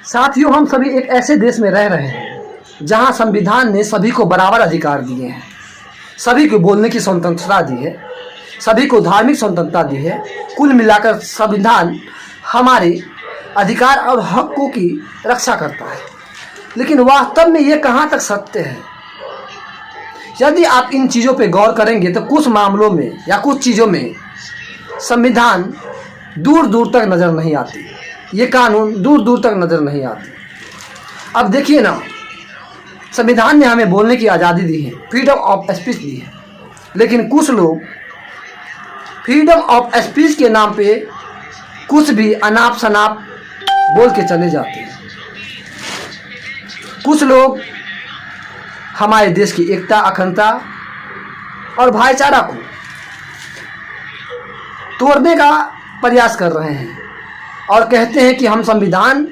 साथियों, हम सभी एक ऐसे देश में रह रहे हैं जहां संविधान ने सभी को बराबर अधिकार दिए हैं, सभी को बोलने की स्वतंत्रता दी है, सभी को धार्मिक स्वतंत्रता दी है। कुल मिलाकर संविधान हमारे अधिकार और हकों की रक्षा करता है। लेकिन वास्तव में ये कहाँ तक सत्य है? यदि आप इन चीज़ों पे गौर करेंगे तो कुछ मामलों में या कुछ चीज़ों में संविधान दूर दूर तक नज़र नहीं आती, ये कानून दूर दूर तक नज़र नहीं आती। अब देखिए ना, संविधान ने हमें बोलने की आज़ादी दी है, फ्रीडम ऑफ स्पीच दी है, लेकिन कुछ लोग फ्रीडम ऑफ स्पीच के नाम पे कुछ भी अनाप शनाप बोल के चले जाते हैं। कुछ लोग हमारे देश की एकता, अखंडता और भाईचारा को तोड़ने का प्रयास कर रहे हैं और कहते हैं कि हम संविधान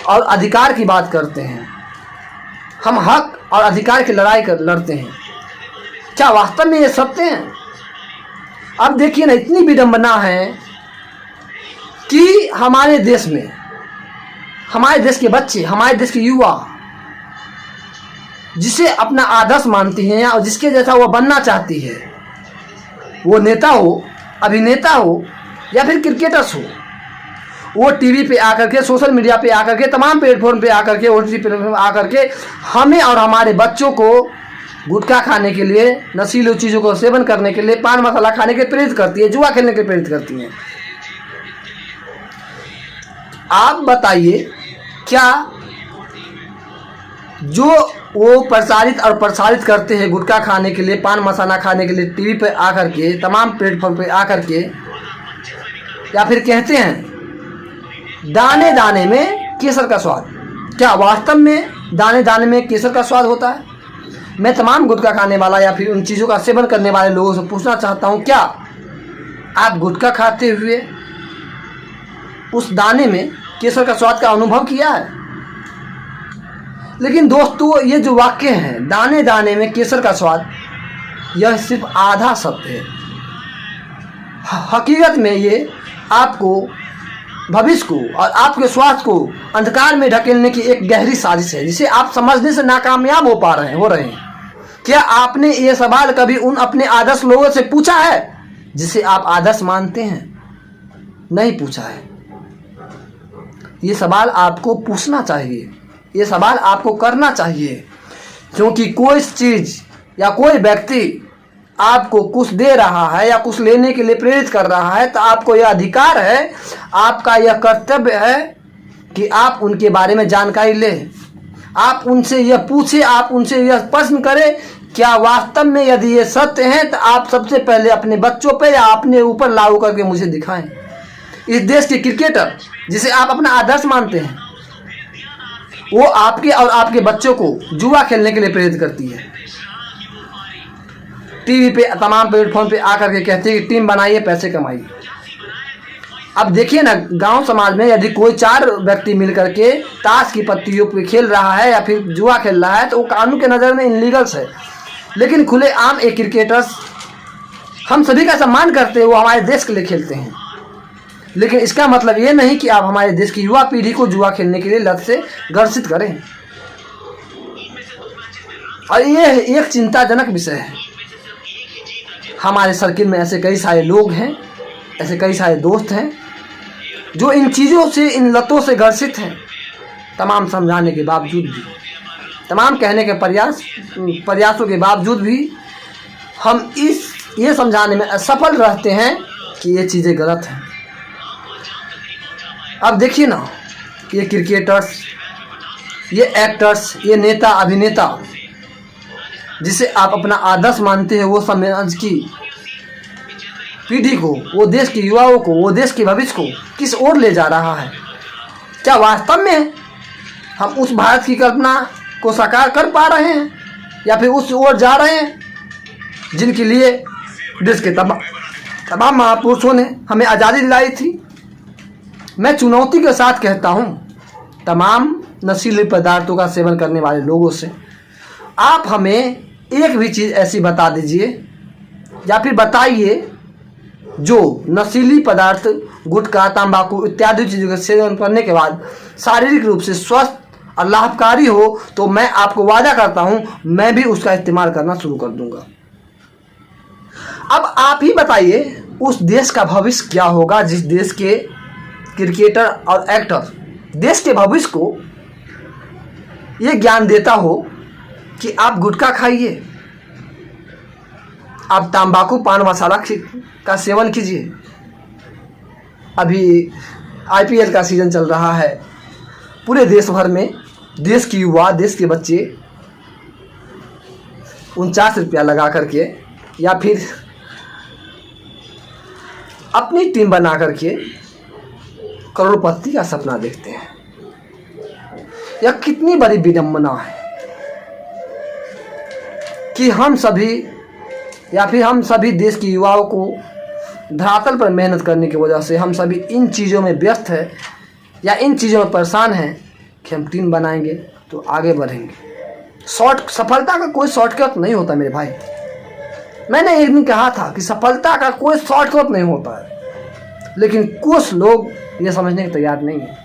और अधिकार की बात करते हैं, हम हक और अधिकार की लड़ाई लड़ते हैं। क्या वास्तव में ये सत्य है? अब देखिए ना, इतनी विडंबना है कि हमारे देश में हमारे देश के बच्चे, हमारे देश के युवा जिसे अपना आदर्श मानती हैं और जिसके जैसा वो बनना चाहती है, वो नेता हो, अभिनेता हो या फिर क्रिकेटर्स हो, वो टीवी पे आकर के, सोशल मीडिया पे आकर के, तमाम प्लेटफॉर्म पे आकर के, ओटीटी प्लेटफॉर्म आकर के हमें और हमारे बच्चों को गुटखा खाने के लिए, नशीली चीज़ों को सेवन करने के लिए, पान मसाला खाने के लिए प्रेरित करती है, जुआ खेलने के लिए प्रेरित करती हैं। आप बताइए, क्या जो वो प्रसारित करते हैं गुटखा खाने के लिए, पान मसाला खाने के लिए, टीवी पे आकर के, तमाम प्लेटफॉर्म पे आकर के, या फिर कहते हैं दाने दाने में केसर का स्वाद, क्या वास्तव में दाने दाने में केसर का स्वाद होता है? मैं तमाम गुटखा खाने वाला या फिर उन चीज़ों का सेवन करने वाले लोगों से पूछना चाहता हूँ, क्या आप गुटखा खाते हुए उस दाने में केसर का स्वाद का अनुभव किया है? लेकिन दोस्तों, ये जो वाक्य है दाने दाने में केसर का स्वाद, यह सिर्फ आधा सत्य है। हकीकत में ये आपको, भविष्य को और आपके स्वास्थ्य को अंधकार में ढकेलने की एक गहरी साजिश है, जिसे आप समझने से नाकामयाब हो रहे हैं। क्या आपने ये सवाल कभी उन अपने आदर्श लोगों से पूछा है जिसे आप आदर्श मानते हैं? नहीं पूछा है। ये सवाल आपको पूछना चाहिए, ये सवाल आपको करना चाहिए, क्योंकि कोई चीज़ या कोई व्यक्ति आपको कुछ दे रहा है या कुछ लेने के लिए प्रेरित कर रहा है, तो आपको यह अधिकार है, आपका यह कर्तव्य है कि आप उनके बारे में जानकारी लें, आप उनसे यह पूछें, आप उनसे यह प्रश्न करें, क्या वास्तव में यदि ये सत्य है तो आप सबसे पहले अपने बच्चों पे या अपने ऊपर लागू करके मुझे दिखाएं। इस देश के क्रिकेटर, जिसे आप अपना आदर्श मानते हैं, वो आपके और आपके बच्चों को जुआ खेलने के लिए प्रेरित करती है। टीवी पे, तमाम प्लेटफॉर्म पे आकर के कहती है कि टीम बनाइए, पैसे कमाइए। अब देखिए ना, गांव समाज में यदि कोई 4 व्यक्ति मिलकर के ताश की पत्तियों पे खेल रहा है या फिर जुआ खेल रहा है, तो वो कानून के नज़र में इनलीगल्स है। लेकिन खुलेआम एक क्रिकेटर्स, हम सभी का सम्मान करते हैं, वो हमारे देश के लिए खेलते हैं। लेकिन इसका मतलब ये नहीं कि आप हमारे देश की युवा पीढ़ी को जुआ खेलने के लिए लत से ग्रसित करें। और ये एक चिंताजनक विषय है। हमारे सर्किल में ऐसे कई सारे लोग हैं, ऐसे कई सारे दोस्त हैं जो इन चीज़ों से, इन लतों से ग्रसित हैं। तमाम समझाने के बावजूद भी, तमाम कहने के प्रयासों के बावजूद भी हम ये समझाने में असफल रहते हैं कि ये चीज़ें गलत हैं। अब देखिए ना, ये क्रिकेटर्स, ये एक्टर्स, ये नेता, अभिनेता, जिसे आप अपना आदर्श मानते हैं, वो समाज की पीढ़ी को, वो देश के युवाओं को, वो देश के भविष्य को किस ओर ले जा रहा है? क्या वास्तव में हम उस भारत की कल्पना को साकार कर पा रहे हैं या फिर उस ओर जा रहे हैं जिनके लिए देश के तमाम महापुरुषों ने हमें आज़ादी दिलाई थी? मैं चुनौती के साथ कहता हूँ तमाम नशीले पदार्थों का सेवन करने वाले लोगों से, आप हमें एक भी चीज़ ऐसी बता दीजिए या फिर बताइए जो नशीली पदार्थ, गुटखा, तंबाकू इत्यादि चीज़ों का सेवन करने के बाद शारीरिक रूप से स्वस्थ और लाभकारी हो तो मैं आपको वादा करता हूं मैं भी उसका इस्तेमाल करना शुरू कर दूंगा। अब आप ही बताइए उस देश का भविष्य क्या होगा जिस देश के क्रिकेटर और एक्टर देश के भविष्य को ये ज्ञान देता हो कि आप गुटखा खाइए, आप तंबाकू पान मसाला का सेवन कीजिए। अभी IPL का सीज़न चल रहा है, पूरे देश भर में देश की युवा, देश के बच्चे 49 रुपया लगा करके या फिर अपनी टीम बना करके करोड़पति का सपना देखते हैं। यह कितनी बड़ी विडंबना है कि हम सभी या फिर हम सभी देश के युवाओं को धरातल पर मेहनत करने की वजह से हम सभी इन चीज़ों में व्यस्त है या इन चीज़ों में परेशान हैं कि हम टीम बनाएंगे तो आगे बढ़ेंगे। सफलता का कोई शॉर्टकट नहीं होता मेरे भाई। मैंने एक दिन कहा था कि सफलता का कोई शॉर्टकट नहीं होता है, लेकिन कुछ लोग ये समझने के तैयार नहीं है।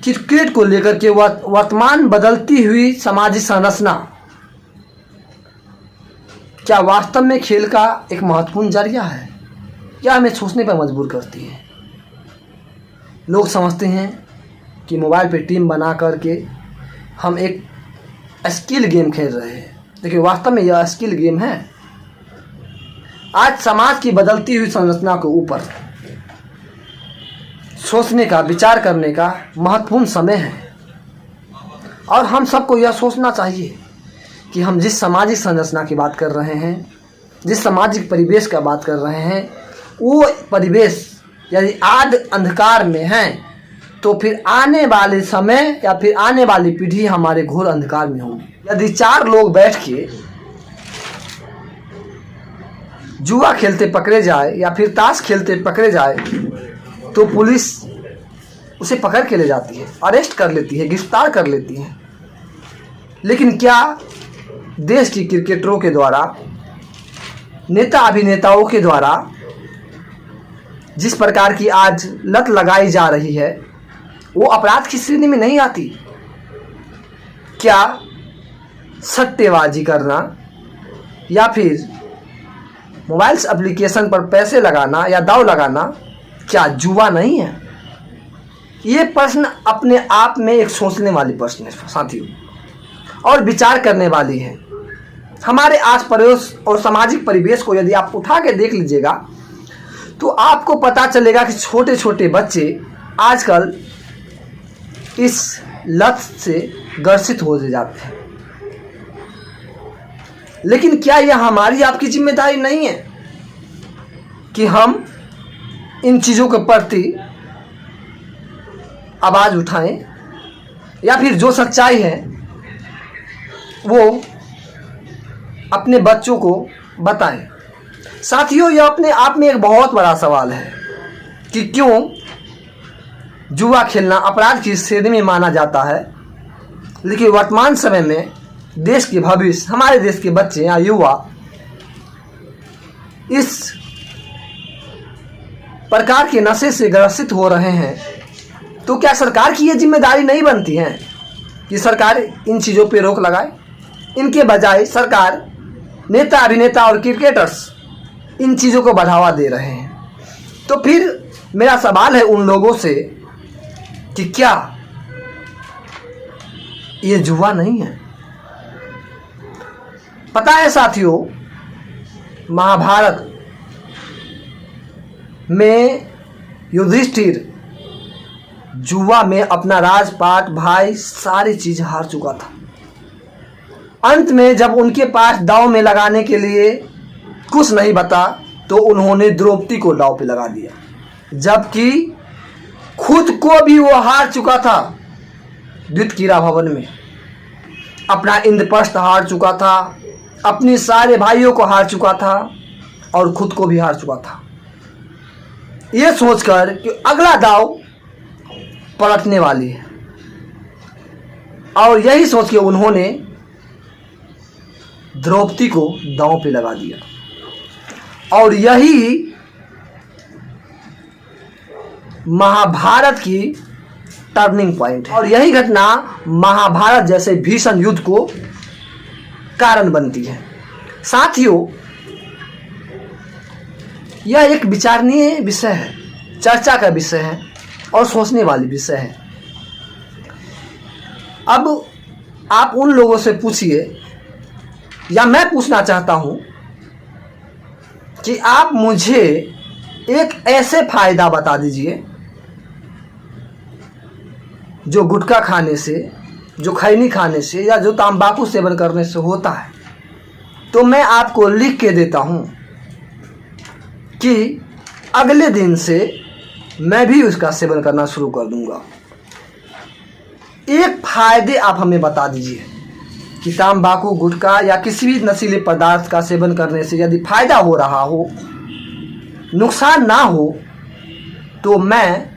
क्रिकेट को लेकर के वर्तमान बदलती हुई सामाजिक संरचना क्या वास्तव में खेल का एक महत्वपूर्ण जरिया है या हमें सोचने पर मजबूर करती है। लोग समझते हैं कि मोबाइल पे टीम बना करके हम एक स्किल गेम खेल रहे हैं, लेकिन वास्तव में यह स्किल गेम है। आज समाज की बदलती हुई संरचना के ऊपर सोचने का, विचार करने का महत्वपूर्ण समय है और हम सबको यह सोचना चाहिए कि हम जिस सामाजिक संरचना की बात कर रहे हैं, जिस सामाजिक परिवेश का बात कर रहे हैं, वो परिवेश यदि आज अंधकार में है तो फिर आने वाले समय या फिर आने वाली पीढ़ी हमारे घोर अंधकार में होगी। यदि 4 लोग बैठ के जुआ खेलते पकड़े जाए या फिर ताश खेलते पकड़े जाए तो पुलिस उसे पकड़ के ले जाती है, अरेस्ट कर लेती है, गिरफ्तार कर लेती है। लेकिन क्या देश की क्रिकेटरों के द्वारा, नेता अभिनेताओं के द्वारा जिस प्रकार की आज लत लगाई जा रही है वो अपराध की श्रेणी में नहीं आती? क्या सट्टेबाजी करना या फिर मोबाइल एप्लीकेशन पर पैसे लगाना या दांव लगाना क्या जुआ नहीं है? ये प्रश्न अपने आप में एक सोचने वाली प्रश्न है साथियों, और विचार करने वाली है। हमारे आस पड़ोस और सामाजिक परिवेश को यदि आप उठा के देख लीजिएगा तो आपको पता चलेगा कि छोटे छोटे बच्चे आजकल इस लत से ग्रसित हो जाते हैं। लेकिन क्या यह हमारी आपकी जिम्मेदारी नहीं है कि हम इन चीज़ों के प्रति आवाज़ उठाएं या फिर जो सच्चाई है वो अपने बच्चों को बताएं? साथियों, यह अपने आप में एक बहुत बड़ा सवाल है कि क्यों जुआ खेलना अपराध की श्रेणी में माना जाता है, लेकिन वर्तमान समय में देश के भविष्य, हमारे देश के बच्चे या युवा इस प्रकार के नशे से ग्रसित हो रहे हैं। तो क्या सरकार की ये जिम्मेदारी नहीं बनती है कि सरकार इन चीज़ों पे रोक लगाए? इनके बजाय सरकार, नेता अभिनेता और क्रिकेटर्स इन चीज़ों को बढ़ावा दे रहे हैं। तो फिर मेरा सवाल है उन लोगों से कि क्या ये जुआ नहीं है? पता है साथियों, महाभारत में युधिष्ठिर जुआ में अपना राजपाट, भाई, सारी चीज हार चुका था। अंत में जब उनके पास दांव में लगाने के लिए कुछ नहीं बता तो उन्होंने द्रौपदी को दांव पे लगा दिया, जबकि खुद को भी वो हार चुका था। द्वितकीरा भवन में अपना इंद्रप्रस्थ हार चुका था, अपने सारे भाइयों को हार चुका था और खुद को भी हार चुका था, ये सोचकर कि अगला दांव पलटने वाली है। और यही सोच के उन्होंने द्रौपदी को दांव पे लगा दिया। और यही महाभारत की टर्निंग पॉइंट है और यही घटना महाभारत जैसे भीषण युद्ध को कारण बनती है। साथियों, यह एक विचारणीय विषय है, चर्चा का विषय है और सोचने वाली विषय है। अब आप उन लोगों से पूछिए, या मैं पूछना चाहता हूं कि आप मुझे एक ऐसे फायदा बता दीजिए जो गुटखा खाने से, जो खैनी खाने से या जो तंबाकू सेवन करने से होता है, तो मैं आपको लिख के देता हूं कि अगले दिन से मैं भी उसका सेवन करना शुरू कर दूंगा। एक फायदे आप हमें बता दीजिए कि तंबाकू, गुटखा या किसी भी नशीले पदार्थ का सेवन करने से यदि फायदा हो रहा हो, नुकसान ना हो, तो मैं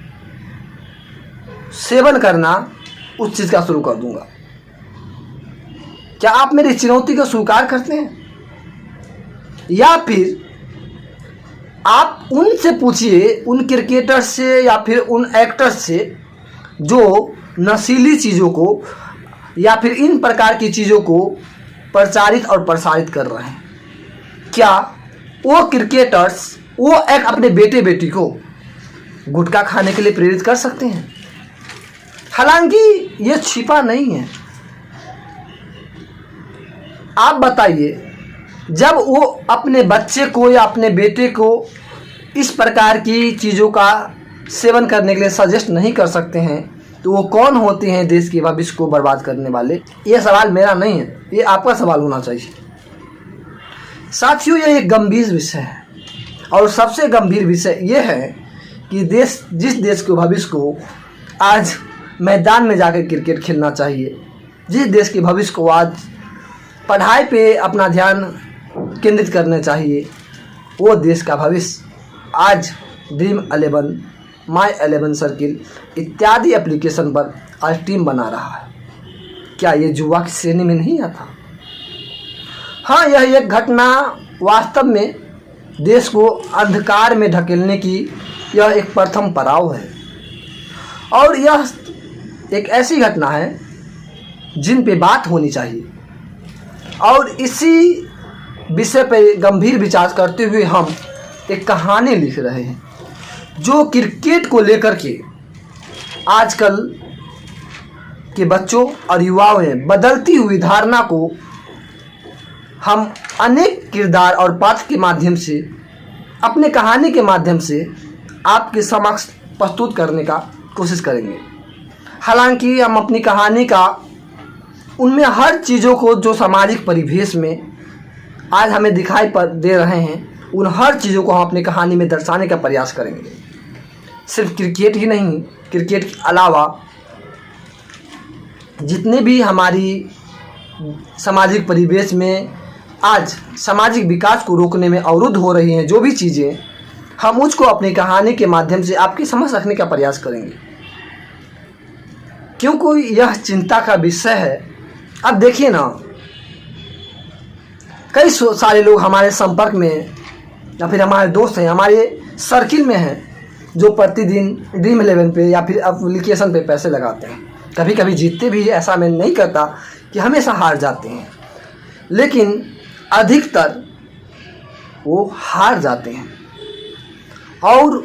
सेवन करना उस चीज़ का शुरू कर दूंगा। क्या आप मेरी चुनौती को स्वीकार करते हैं? या फिर आप उनसे पूछिए, उन क्रिकेटर्स से या फिर उन एक्टर्स से जो नशीली चीज़ों को या फिर इन प्रकार की चीज़ों को प्रचारित और प्रसारित कर रहे हैं, क्या वो क्रिकेटर्स, वो एक अपने बेटे बेटी को गुटखा खाने के लिए प्रेरित कर सकते हैं? हालांकि ये छिपा नहीं है। आप बताइए, जब वो अपने बच्चे को या अपने बेटे को इस प्रकार की चीज़ों का सेवन करने के लिए सजेस्ट नहीं कर सकते हैं, तो वो कौन होते हैं देश के भविष्य को बर्बाद करने वाले? ये सवाल मेरा नहीं है, ये आपका सवाल होना चाहिए। साथियों, ये एक गंभीर विषय है और सबसे गंभीर विषय ये है कि जिस देश के भविष्य को आज मैदान में जाकर क्रिकेट खेलना चाहिए, जिस देश के भविष्य को आज पढ़ाई पे अपना ध्यान केंद्रित करना चाहिए, वो देश का भविष्य आज ड्रीम 11, माई 11 सर्किल इत्यादि एप्लीकेशन पर आज टीम बना रहा है। क्या ये जुआ की श्रेणी में नहीं आता? हाँ, यह एक घटना वास्तव में देश को अंधकार में ढकेलने की यह एक प्रथम पड़ाव है और यह एक ऐसी घटना है जिन पे बात होनी चाहिए। और इसी विषय पर गंभीर विचार करते हुए हम एक कहानी लिख रहे हैं जो क्रिकेट को लेकर के आजकल के बच्चों और युवाओं में बदलती हुई धारणा को हम अनेक किरदार और पात्र के माध्यम से, अपने कहानी के माध्यम से आपके समक्ष प्रस्तुत करने का कोशिश करेंगे। हालांकि हम अपनी कहानी का उनमें हर चीज़ों को जो सामाजिक परिवेश में आज हमें दिखाई दे रहे हैं, उन हर चीज़ों को हम अपनी कहानी में दर्शाने का प्रयास करेंगे। सिर्फ क्रिकेट ही नहीं, क्रिकेट के अलावा जितने भी हमारी सामाजिक परिवेश में आज सामाजिक विकास को रोकने में अवरुद्ध हो रही हैं, जो भी चीज़ें, हम उसको अपनी कहानी के माध्यम से आपके समझ रखने का प्रयास करेंगे, क्योंकि यह चिंता का विषय है। अब देखिए ना, कई सारे लोग हमारे संपर्क में या फिर हमारे दोस्त हैं, हमारे सर्किल में हैं, जो प्रतिदिन ड्रीम 11 पे या फिर एप्लीकेशन पे पैसे लगाते हैं। कभी कभी जीतते भी, ऐसा मैं नहीं करता कि हमेशा हार जाते हैं, लेकिन अधिकतर वो हार जाते हैं और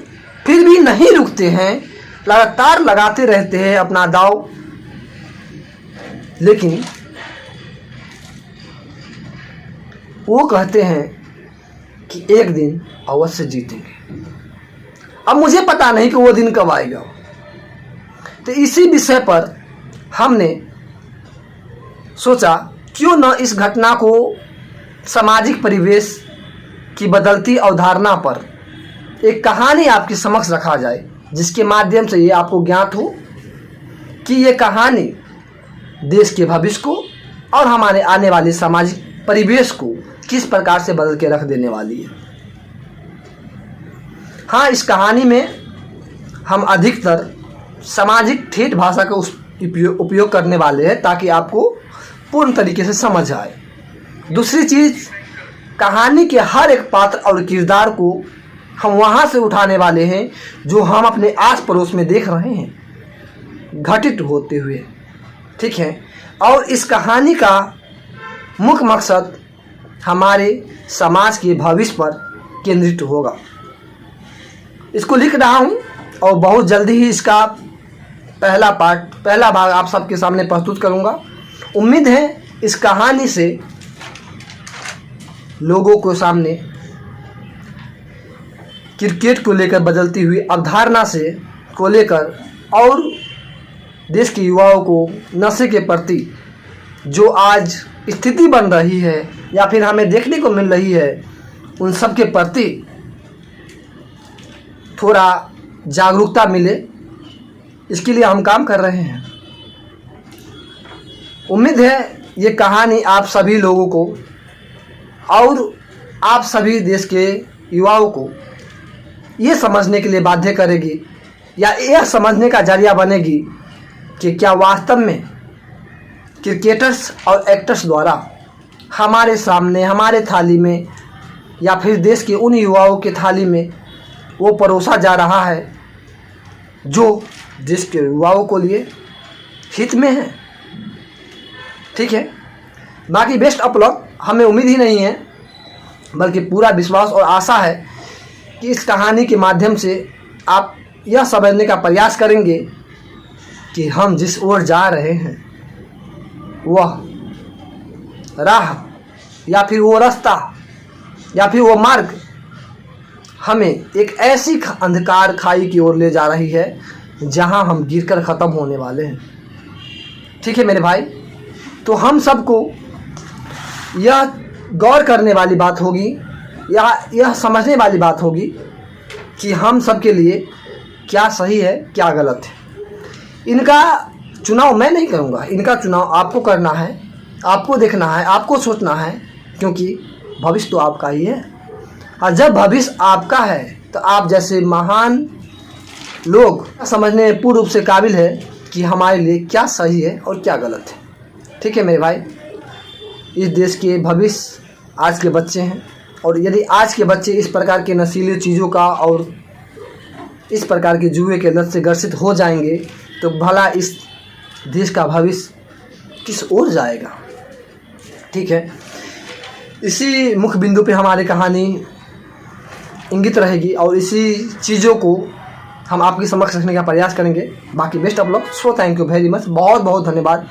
फिर भी नहीं रुकते हैं, लगातार लगाते रहते हैं अपना दांव, लेकिन वो कहते हैं कि एक दिन अवश्य जीतेंगे। अब मुझे पता नहीं कि वो दिन कब आएगा। तो इसी विषय पर हमने सोचा क्यों न इस घटना को सामाजिक परिवेश की बदलती अवधारणा पर एक कहानी आपके समक्ष रखा जाए, जिसके माध्यम से ये आपको ज्ञात हो कि ये कहानी देश के भविष्य को और हमारे आने वाले सामाजिक परिवेश को किस प्रकार से बदल के रख देने वाली है। हाँ, इस कहानी में हम अधिकतर सामाजिक ठेठ भाषा का उपयोग करने वाले हैं ताकि आपको पूर्ण तरीके से समझ आए। दूसरी चीज़, कहानी के हर एक पात्र और किरदार को हम वहाँ से उठाने वाले हैं जो हम अपने आस पड़ोस में देख रहे हैं घटित होते हुए। ठीक है, और इस कहानी का मुख्य मकसद हमारे समाज के भविष्य पर केंद्रित होगा। इसको लिख रहा हूँ और बहुत जल्दी ही इसका पहला भाग आप सबके सामने प्रस्तुत करूँगा। उम्मीद है इस कहानी से लोगों को सामने क्रिकेट को लेकर बदलती हुई अवधारणा से को लेकर और देश के युवाओं को नशे के प्रति जो आज स्थिति बन रही है या फिर हमें देखने को मिल रही है, उन सब के प्रति थोड़ा जागरूकता मिले, इसके लिए हम काम कर रहे हैं। उम्मीद है ये कहानी आप सभी लोगों को और आप सभी देश के युवाओं को ये समझने के लिए बाध्य करेगी या यह समझने का जरिया बनेगी कि क्या वास्तव में क्रिकेटर्स और एक्टर्स द्वारा हमारे सामने हमारे थाली में या फिर देश के उन युवाओं के थाली में वो परोसा जा रहा है जो देश के युवाओं को लिए हित में है। ठीक है, बाकी बेस्ट ऑफ लक। हमें उम्मीद ही नहीं है बल्कि पूरा विश्वास और आशा है कि इस कहानी के माध्यम से आप यह समझने का प्रयास करेंगे कि हम जिस ओर जा रहे हैं वह राह या फिर वो रास्ता या फिर वो मार्ग हमें एक ऐसी अंधकार खाई की ओर ले जा रही है जहां हम गिरकर ख़त्म होने वाले हैं। ठीक है मेरे भाई, तो हम सबको यह गौर करने वाली बात होगी या यह समझने वाली बात होगी कि हम सब के लिए क्या सही है क्या गलत है। इनका चुनाव मैं नहीं करूँगा, इनका चुनाव आपको करना है, आपको देखना है, आपको सोचना है, क्योंकि भविष्य तो आपका ही है। और जब भविष्य आपका है तो आप जैसे महान लोग समझने में पूर्ण रूप से काबिल है कि हमारे लिए क्या सही है और क्या गलत है। ठीक है मेरे भाई, इस देश के भविष्य आज के बच्चे हैं और यदि आज के बच्चे इस प्रकार के नशीली चीज़ों का और इस प्रकार के जुए के लत से ग्रसित हो जाएंगे तो भला इस देश का भविष्य किस ओर जाएगा। ठीक है, इसी मुख्य बिंदु पे हमारी कहानी इंगित रहेगी और इसी चीज़ों को हम आपकी समक्ष रखने का प्रयास करेंगे। बाकी best of luck. So thank you very much, बहुत बहुत धन्यवाद।